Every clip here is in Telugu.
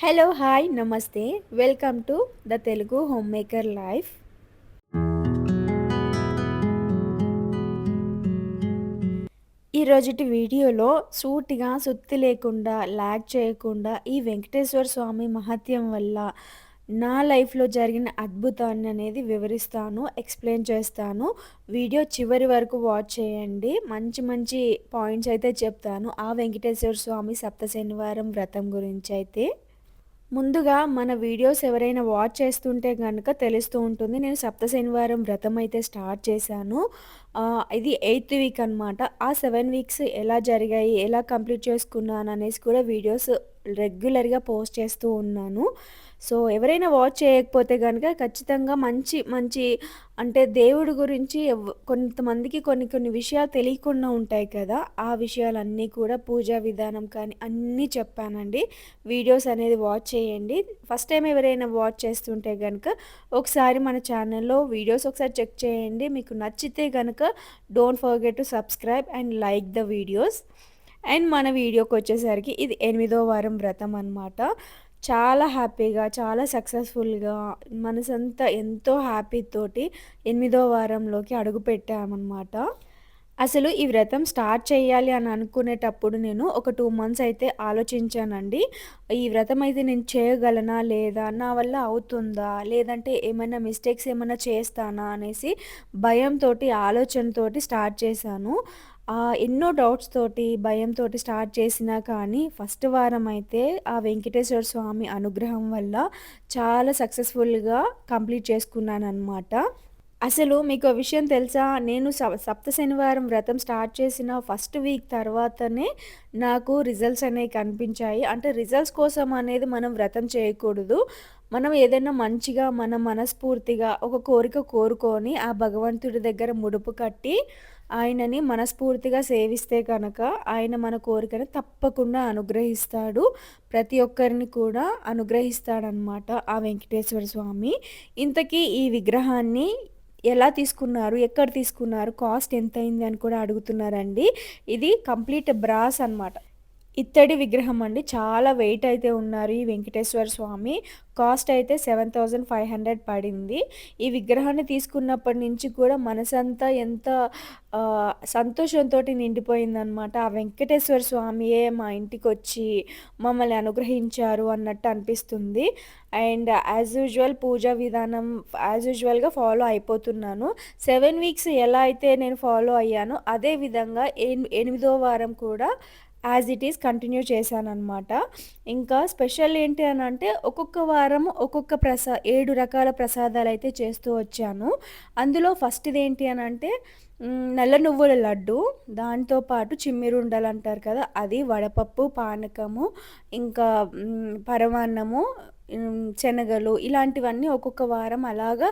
హలో హాయ్ నమస్తే welcome to the Telugu home maker life. ఈరోజుటి వీడియోలో సూటిగా సుత్తి లేకుండా లాగ్ చేయకుండా ఈ వెంకటేశ్వర స్వామి మహత్యం వల్ల నా లైఫ్లో జరిగిన అద్భుతాన్ని అనేది వివరిస్తాను, ఎక్స్ప్లెయిన్ చేస్తాను. వీడియో చివరి వరకు వాచ్ చేయండి. మంచి మంచి పాయింట్స్ అయితే చెప్తాను ఆ వెంకటేశ్వర స్వామి సప్త శనివారం వ్రతం గురించి అయితే. ముందుగా మన వీడియోస్ ఎవరైనా వాచ్ చేస్తుంటే గనక తెలుస్తూ ఉంటుంది. నేను సప్త శనివారం వ్రతం అయితే స్టార్ట్ చేశాను. ఇది 8థ్ వీక్ అనమాట. ఆ 7 వీక్స్ ఎలా జరిగాయి, ఎలా కంప్లీట్ చేసుకున్నాను అనేసి కూడా వీడియోస్ రెగ్యులర్‌గా పోస్ట్ చేస్తూ ఉన్నాను. సో, ఎవరైనా వాచ్ చేయకపోతే గనక ఖచ్చితంగా మంచి మంచి అంటే దేవుడి గురించి కొంతమందికి కొన్ని కొన్ని విషయాలు తెలియకుండా ఉంటాయి కదా! ఆ విషయాలన్నీ కూడా పూజా విధానం కానీ అన్నీ చెప్పానండి. వీడియోస్ అనేది వాచ్ చేయండి. ఫస్ట్ టైం ఎవరైనా వాచ్ చేస్తుంటే గనక ఒకసారి మన ఛానల్‌లో వీడియోస్ ఒకసారి చెక్ చేయండి. మీకు నచ్చితే గనక don't forget to subscribe and like the videos. And మన వీడియోకొచ్చేసరికి ఇది 8దో వారం వ్రతం అనమాట. చాలా హ్యాపీగా, చాలా సక్సెస్‌ఫుల్‌గా మనసంతా ఎంతో హ్యాపీతోటి 8దో వారంలోకి అడుగుపెట్టామనమాట. అసలు ఈ వ్రతం స్టార్ట్ చేయాలి అని అనుకునేటప్పుడు నేను ఒక 2 మంత్స్ అయితే ఆలోచించానండి. ఈ వ్రతం అయితే నేను చేయగలనా? లేదా? నా వల్ల అవుతుందా? లేదంటే ఏమైనా మిస్టేక్స్ ఏమన్నా చేస్తానా? అనేసి భయంతోటి, ఆలోచనతోటి స్టార్ట్ చేశాను. ఎన్నో డౌట్స్ తోటి, భయంతోటి స్టార్ట్ చేసినా కానీ ఫస్ట్ వారం అయితే ఆ వెంకటేశ్వర స్వామి అనుగ్రహం వల్ల చాలా సక్సెస్‌ఫుల్‌గా కంప్లీట్ చేసుకున్నాననమాట. అసలు మీకో విషయం తెలుసా? నేను సప్త శనివారం వ్రతం స్టార్ట్ చేసిన ఫస్ట్ వీక్ తర్వాతనే నాకు రిజల్ట్స్ అనేవి కనిపించాయి. అంటే రిజల్ట్స్ కోసం అనేది మనం వ్రతం చేయకూడదు. మనం ఏదైనా మంచిగా మన మనస్ఫూర్తిగా ఒక కోరిక కోరుకొని ఆ భగవంతుడి దగ్గర ముడుపు కట్టి ఆయనని మనస్ఫూర్తిగా సేవిస్తే కనుక ఆయన మన కోరికను తప్పకుండా అనుగ్రహిస్తాడు. ప్రతి ఒక్కరిని కూడా అనుగ్రహిస్తాడనమాట ఆ వెంకటేశ్వర స్వామి. ఇంతకీ ఈ విగ్రహాన్ని ఎలా తీసుకున్నారు? ఎక్కడ తీసుకున్నారు? కాస్ట్ ఎంతయింది అని కూడా అడుగుతున్నారండి. ఇది కంప్లీట్ బ్రాస్ అనమాట. ఇత్తడి విగ్రహం అండి. చాలా వెయిట్ అయితే ఉన్నారు ఈ వెంకటేశ్వర స్వామి. కాస్ట్ అయితే 7,500 పడింది. ఈ విగ్రహాన్ని తీసుకున్నప్పటి నుంచి కూడా మనసంతా ఎంత సంతోషంతోటి నిండిపోయిందనమాట. ఆ వెంకటేశ్వర స్వామియే మా ఇంటికొచ్చి మమ్మల్ని అనుగ్రహించారు అన్నట్టు అనిపిస్తుంది. అండ్ యాజ్ యూజువల్ పూజా విధానం యాజ్ యూజువల్‌గా ఫాలో అయిపోతున్నాను. 7 వీక్స్ ఎలా అయితే నేను ఫాలో అయ్యానో అదే విధంగా 8దో వారం కూడా యాజ్ ఇట్ ఈజ్ కంటిన్యూ చేశాననమాట. ఇంకా స్పెషల్ ఏంటి అనంటే ఒక్కొక్క వారం ఒక్కొక్క 7 రకాల ప్రసాదాలైతే చేస్తూ వచ్చాను. అందులో ఫస్ట్‌దేంటి అనంటే నల్ల నువ్వుల లడ్డు, దాంతో పాటు చిమ్మిరుండలంటారు కదా! అది, వడపప్పు, పానకము, ఇంకా పరమాన్నము, శనగలు ఇలాంటివన్నీ ఒక్కొక్క వారం అలాగా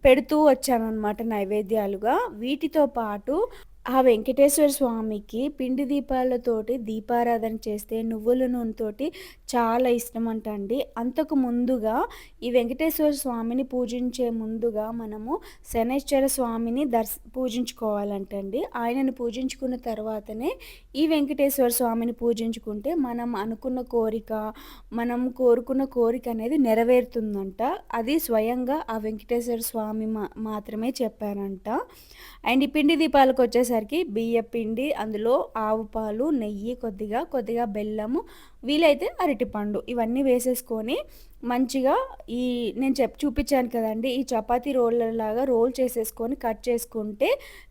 పెడుతూ వచ్చాననమాట నైవేద్యాలుగా. వీటితో పాటు ఆ వెంకటేశ్వర స్వామికి పిండి దీపాలతోటి దీపారాధన చేస్తే నువ్వుల నూనెతోటి చాలా ఇష్టమంట అండి. అంతకు ముందుగా ఈ వెంకటేశ్వర స్వామిని పూజించే ముందుగా మనము శనైశ్చర స్వామిని పూజించుకోవాలంటండి. ఆయనని పూజించుకున్న తర్వాతనే ఈ వెంకటేశ్వర స్వామిని పూజించుకుంటే మనం అనుకున్న కోరిక, మనం కోరుకున్న కోరిక అనేది నెరవేరుతుందంట. అది స్వయంగా ఆ వెంకటేశ్వర స్వామి మాత్రమే చెప్పారంట. అండ్ ఈ పిండి దీపాలకొచ్చేసరికి బియ్యపిండి, అందులో ఆవు పాలు, నెయ్యి కొద్దిగా బెల్లము, వీలైతే అరటిపండు ఇవన్నీ వేసేసుకొని మంచిగా ఈ నేను చూపించాను కదండీ! ఈ చపాతీ రోళ్ళలాగా రోల్ చేసేసుకొని కట్ చేసుకుంటే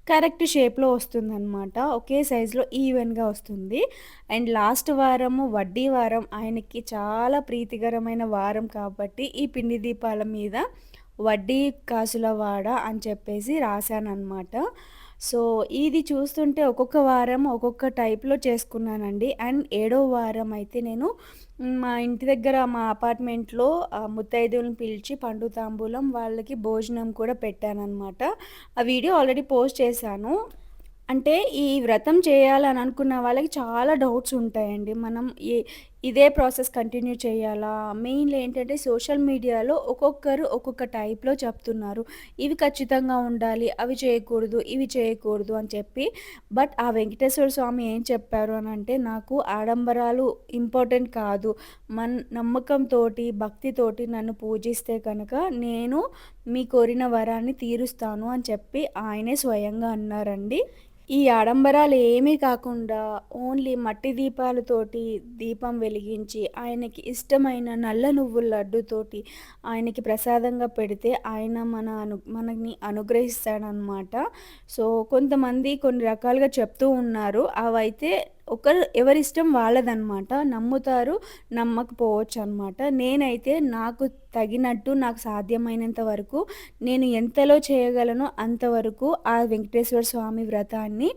కరెక్ట్ షేప్‌లో వస్తుందనమాట. ఒకే సైజులో ఈవెన్‌గా వస్తుంది. అండ్ లాస్ట్ వారము వడ్డీ వారం ఆయనకి చాలా ప్రీతికరమైన వారం కాబట్టి ఈ పిండి దీపాల మీద వడ్డీ కాసుల వాడ అని చెప్పేసి రాశాననమాట. సో, ఇది చూస్తుంటే ఒక్కొక్క వారం ఒక్కొక్క టైప్‌లో చేసుకున్నానండి. అండ్ ఏడో వారం అయితే నేను మా ఇంటి దగ్గర మా అపార్ట్మెంట్‌లో ముత్తైదువలని పిలిచి పండు తాంబూలం వాళ్ళకి భోజనం కూడా పెట్టాననమాట. ఆ వీడియో ఆల్రెడీ పోస్ట్ చేశాను. అంటే ఈ వ్రతం చేయాలని అనుకున్న వాళ్ళకి చాలా డౌట్స్ ఉంటాయండి. మనం ఇదే ప్రాసెస్ కంటిన్యూ చేయాలా? మెయిన్‌లీ ఏంటంటే సోషల్ మీడియాలో ఒక్కొక్కరు ఒక్కొక్క టైప్‌లో చెప్తున్నారు. ఇవి ఖచ్చితంగా ఉండాలి, అవి చేయకూడదు, ఇవి చేయకూడదు అని చెప్పి. బట్ ఆ వెంకటేశ్వర స్వామి ఏం చెప్పారు అనంటే, నాకు ఆడంబరాలు ఇంపార్టెంట్ కాదు. నమ్మకంతోటి, భక్తితోటి నన్ను పూజిస్తే కనుక నేను మీ కోరిన వరాన్ని తీరుస్తాను అని చెప్పి ఆయనే స్వయంగా అన్నారండి. ఈ ఆడంబరాలు ఏమీ కాకుండా ఓన్లీ మట్టి దీపాలతోటి దీపం వెలిగించి, ఆయనకి ఇష్టమైన నల్ల నువ్వుల లడ్డుతోటి ఆయనకి ప్రసాదంగా పెడితే ఆయన మనని అనుగ్రహిస్తాడనమాట. సో, కొంతమంది కొన్ని రకాలుగా చెప్తూ ఉన్నారు. అవైతే ఎవరిష్టం వాళ్ళదనమాట. నమ్ముతారు, నమ్మకపోవచ్చనమాట. నేనైతే నాకు తగినట్టు, నాకు సాధ్యమైనంత వరకు నేను ఎంతలో చేయగలనో అంతవరకు ఆ వెంకటేశ్వర స్వామి వ్రతాన్ని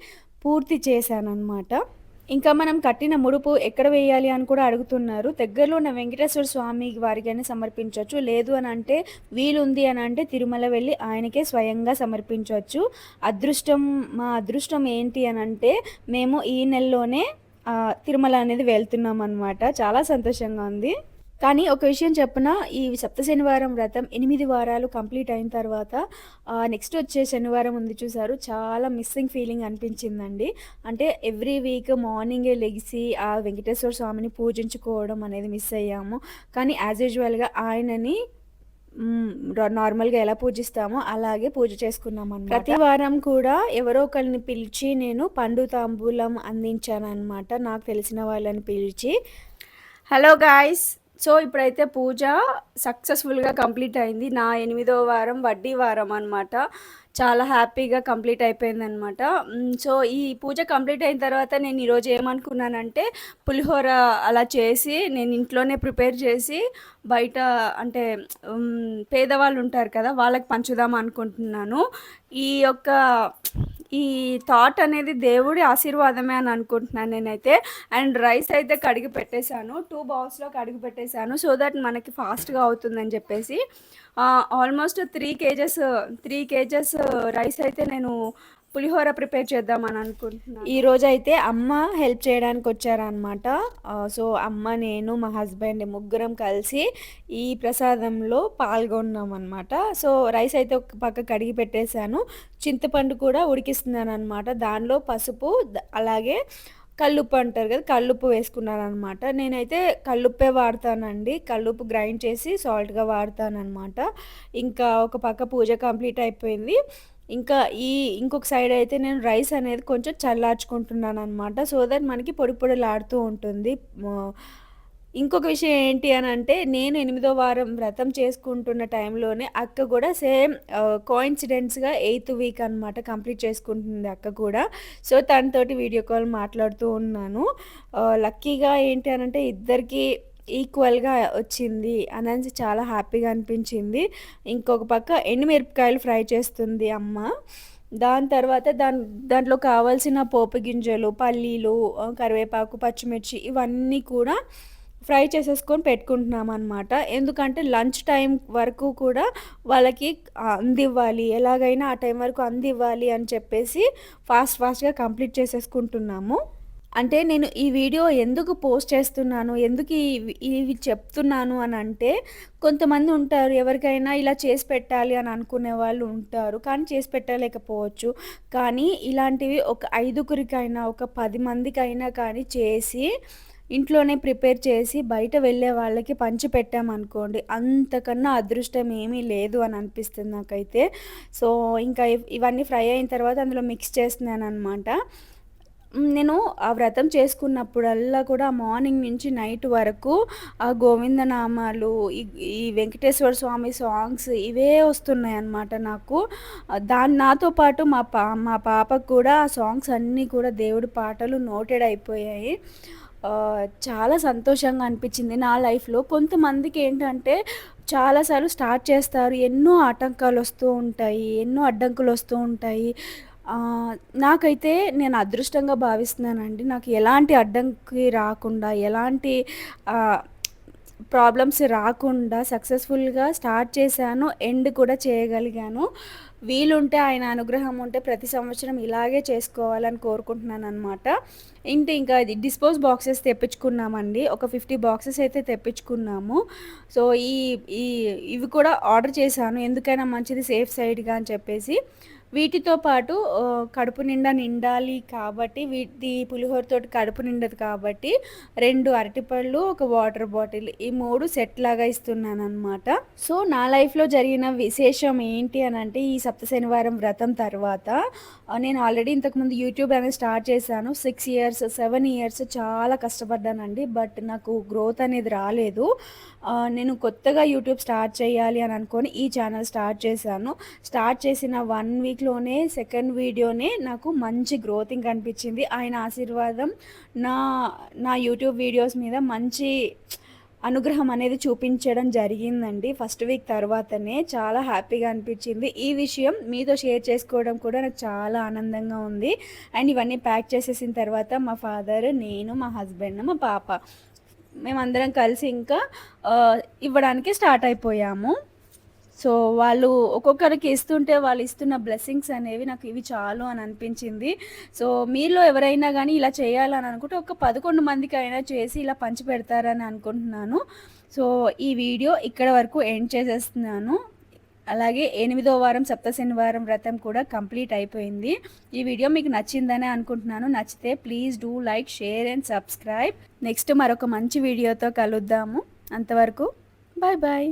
పూర్తి చేశాననమాట. ఇంకా మనం కట్టిన ముడుపు ఎక్కడ వేయాలి అని కూడా అడుగుతున్నారు. దగ్గరలో ఉన్న వెంకటేశ్వర స్వామి వారికైనా సమర్పించొచ్చు. లేదు అనంటే వీలుంది అనంటే తిరుమల వెళ్ళి ఆయనకే స్వయంగా సమర్పించొచ్చు. మా అదృష్టం ఏంటి అనంటే మేము ఈ నెలలోనే తిరుమల అనేది వెళ్తున్నామనమాట. చాలా సంతోషంగా ఉంది. కానీ ఒక విషయం చెప్పనా? ఈ సప్త శనివారం వ్రతం 8 వారాలు కంప్లీట్ అయిన తర్వాత నెక్స్ట్ వచ్చే శనివారం ఉంది చూసారు, చాలా మిస్సింగ్ ఫీలింగ్ అనిపించిందండి. అంటే ఎవ్రీ వీక్ మార్నింగే లెగిసి ఆ వెంకటేశ్వర స్వామిని పూజించుకోవడం అనేది మిస్ అయ్యాము. కానీ యాజ్ యూజువల్‌గా ఆయనని నార్మల్‌గా ఎలా పూజిస్తామో అలాగే పూజ చేసుకున్నామనమాట. ప్రతి వారం కూడా ఎవరో ఒకళ్ళని పిలిచి నేను పండు తాంబూలం అందించాననమాట. నాకు తెలిసిన వాళ్ళని పిలిచి. Hello guys! సో, ఇప్పుడైతే పూజ సక్సెస్‌ఫుల్‌గా కంప్లీట్ అయింది. నా 8వ వారం వడ్డీ వారం అనమాట. చాలా హ్యాపీగా కంప్లీట్ అయిపోయిందనమాట. సో, ఈ పూజ కంప్లీట్ అయిన తర్వాత నేను ఈరోజు ఏమనుకున్నానంటే, పులిహోర అలా చేసి నేను ఇంట్లోనే ప్రిపేర్ చేసి బయట అంటే పేదవాళ్ళు ఉంటారు కదా, వాళ్ళకి పంచుదాం అనుకుంటున్నాను. ఈ థాట్ అనేది దేవుడి ఆశీర్వాదమే అని అనుకుంటున్నాను నేనైతే. అండ్ రైస్ అయితే కడిగి పెట్టేశాను. 2 బౌల్స్‌లో కడిగి పెట్టేశాను. సో దట్ మనకి ఫాస్ట్‌గా అవుతుందని చెప్పేసి. ఆల్మోస్ట్ 3 కేజెస్ రైస్ అయితే నేను పులిహోర ప్రిపేర్ చేద్దామని అనుకుంటున్నాను. ఈరోజైతే అమ్మ హెల్ప్ చేయడానికి వచ్చారనమాట. సో, అమ్మ, నేను, మా హస్బెండ్ ముగ్గురం కలిసి ఈ ప్రసాదంలో పాల్గొన్నామనమాట. సో, రైస్ అయితే ఒక పక్క కడిగి పెట్టేశాను. చింతపండు కూడా ఉడికిస్తున్నాననమాట. దానిలో పసుపు అలాగే కల్లుప్పు అంటారు కదా, కల్లుప్పు వేసుకున్నాననమాట. నేనైతే కల్లుప్పే వాడతానండి. కల్లుప్పు గ్రైండ్ చేసి సాల్ట్‌గా వాడతాననమాట. ఇంకా ఒక పక్క పూజ కంప్లీట్ అయిపోయింది. ఇంకా ఇంకొక సైడ్ అయితే నేను రైస్ అనేది కొంచెం చల్లార్చుకుంటున్నాననమాట. సో దట్ మనకి పొడి పొడిలాడుతూ ఉంటుంది. ఇంకొక విషయం ఏంటి అనంటే, నేను 8వ వారం వ్రతం చేసుకుంటున్న టైంలోనే అక్క కూడా సేమ్ కోయిన్సిడెంట్స్‌గా 8థ్ వీక్ అనమాట కంప్లీట్ చేసుకుంటుంది అక్క కూడా. సో, తనతోటి వీడియో కాల్ మాట్లాడుతూ ఉన్నాను. లక్కీగా ఏంటి అనంటే ఇద్దరికీ ఈక్వల్‌గా వచ్చింది అనేసి చాలా హ్యాపీగా అనిపించింది. ఇంకొక పక్క ఎండుమిరపకాయలు ఫ్రై చేస్తుంది అమ్మ. దాని తర్వాత దాంట్లో కావాల్సిన పోపు గింజలు, పల్లీలు, కరివేపాకు, పచ్చిమిర్చి ఇవన్నీ కూడా ఫ్రై చేసేసుకొని పెట్టుకుంటున్నామనమాట. ఎందుకంటే లంచ్ టైం వరకు కూడా వాళ్ళకి అందివ్వాలి. ఎలాగైనా ఆ టైం వరకు అందివ్వాలి అని చెప్పేసి ఫాస్ట్‌గా కంప్లీట్ చేసేసుకుంటున్నాము. అంటే నేను ఈ వీడియో ఎందుకు పోస్ట్ చేస్తున్నాను, ఎందుకు ఇవి చెప్తున్నాను అనంటే, కొంతమంది ఉంటారు ఎవరికైనా ఇలా చేసి పెట్టాలి అని అనుకునే వాళ్ళు ఉంటారు. కానీ చేసి పెట్టలేకపోవచ్చు. కానీ ఇలాంటివి ఒక 5గురికైనా, ఒక 10 మందికైనా కానీ చేసి ఇంట్లోనే ప్రిపేర్ చేసి బయట వెళ్ళే వాళ్ళకి పంచిపెట్టామనుకోండి, అంతకన్నా అదృష్టం ఏమీ లేదు అని అనిపిస్తుంది నాకైతే. సో, ఇంకా ఇవన్నీ ఫ్రై అయిన తర్వాత అందులో మిక్స్ చేస్తున్నాననమాట. నేను ఆ వ్రతం చేసుకున్నప్పుడల్లా కూడా మార్నింగ్ నుంచి నైట్ వరకు ఆ గోవిందనామాలు, ఈ వెంకటేశ్వర స్వామి సాంగ్స్ ఇవే వస్తున్నాయన్నమాట నాకు. నాతో పాటు మా పాపకు కూడా ఆ సాంగ్స్ అన్నీ కూడా దేవుడి పాటలు నోటెడ్ అయిపోయాయి. చాలా సంతోషంగా అనిపించింది నా లైఫ్‌లో. కొంతమందికి ఏంటంటే చాలాసార్లు స్టార్ట్ చేస్తారు. ఎన్నో ఆటంకాలు వస్తూ ఉంటాయి. ఎన్నో అడ్డంకులు వస్తూ ఉంటాయి. నాకైతే నేను అదృష్టంగా భావిస్తున్నానండి. నాకు ఎలాంటి అడ్డంకి రాకుండా, ఎలాంటి ప్రాబ్లమ్స్ రాకుండా సక్సెస్‌ఫుల్‌గా స్టార్ట్ చేశాను. ఎండ్ కూడా చేయగలిగాను. వీలుంటే ఆయన అనుగ్రహం ఉంటే ప్రతి సంవత్సరం ఇలాగే చేసుకోవాలని కోరుకుంటున్నాననమాట. ఇంకా ఇది డిస్పోజ్ బాక్సెస్ తెప్పించుకున్నామండి. ఒక 50 బాక్సెస్ అయితే తెప్పించుకున్నాము. సో, ఈ ఈ ఇవి కూడా ఆర్డర్ చేశాను. ఎందుకైనా మంచిది సేఫ్ సైడ్‌గా అని చెప్పేసి. వీటితో పాటు కడుపు నిండా నిండాలి కాబట్టి పులిహోరతోటి కడుపు నిండదు కాబట్టి 2 అరటిపళ్ళు, ఒక వాటర్ బాటిల్ ఈ 3 సెట్ లాగా ఇస్తున్నాననమాట. సో, నా లైఫ్‌లో జరిగిన విశేషం ఏంటి అనంటే ఈ సప్త శనివారం వ్రతం తర్వాత నేను ఆల్రెడీ ఇంతకుముందు యూట్యూబ్ అనేది స్టార్ట్ చేశాను. 6 ఇయర్స్, 7 ఇయర్స్ చాలా కష్టపడ్డానండి. బట్ నాకు గ్రోత్ అనేది రాలేదు. నేను కొత్తగా యూట్యూబ్ స్టార్ట్ చేయాలి అని అనుకోని ఈ ఛానల్ స్టార్ట్ చేశాను. స్టార్ట్ చేసిన 1 వీక్‌లోనే సెకండ్ వీడియోనే నాకు మంచి గ్రోతింగ్ కనిపించింది. ఆయన ఆశీర్వాదం నా నా యూట్యూబ్ వీడియోస్ మీద మంచి అనుగ్రహం అనేది చూపించడం జరిగిందండి. ఫస్ట్ వీక్ తర్వాతనే చాలా హ్యాపీగా అనిపించింది. ఈ విషయం మీతో షేర్ చేసుకోవడం కూడా నాకు చాలా ఆనందంగా ఉంది. అండ్ ఇవన్నీ ప్యాక్ చేసేసిన తర్వాత మా ఫాదర్, నేను, మా హస్బెండ్, మా పాప మేమందరం కలిసి ఇంకా ఇవ్వడానికి స్టార్ట్ అయిపోయాము. సో, వాళ్ళు ఒక్కొక్కరికి ఇస్తుంటే వాళ్ళు ఇస్తున్న బ్లెస్సింగ్స్ అనేవి నాకు ఇవి చాలు అని అనిపించింది. సో, మీలో ఎవరైనా గానీ ఇలా చేయాలని అనుకుంటే ఒక 11 మందికైనా చేసి ఇలా పంచిపెడతారని అనుకుంటున్నాను. సో, ఈ వీడియో ఇక్కడ వరకు ఎండ్ చేసేస్తున్నాను. అలాగే 8వ వారం సప్త శనివారం వ్రతం కూడా కంప్లీట్ అయిపోయింది. ఈ వీడియో మీకు నచ్చిందనే అనుకుంటున్నాను. నచ్చితే please do like, share and subscribe. Next మరొక మంచి వీడియోతో కలుద్దాము. అంతవరకు బాయ్ బాయ్.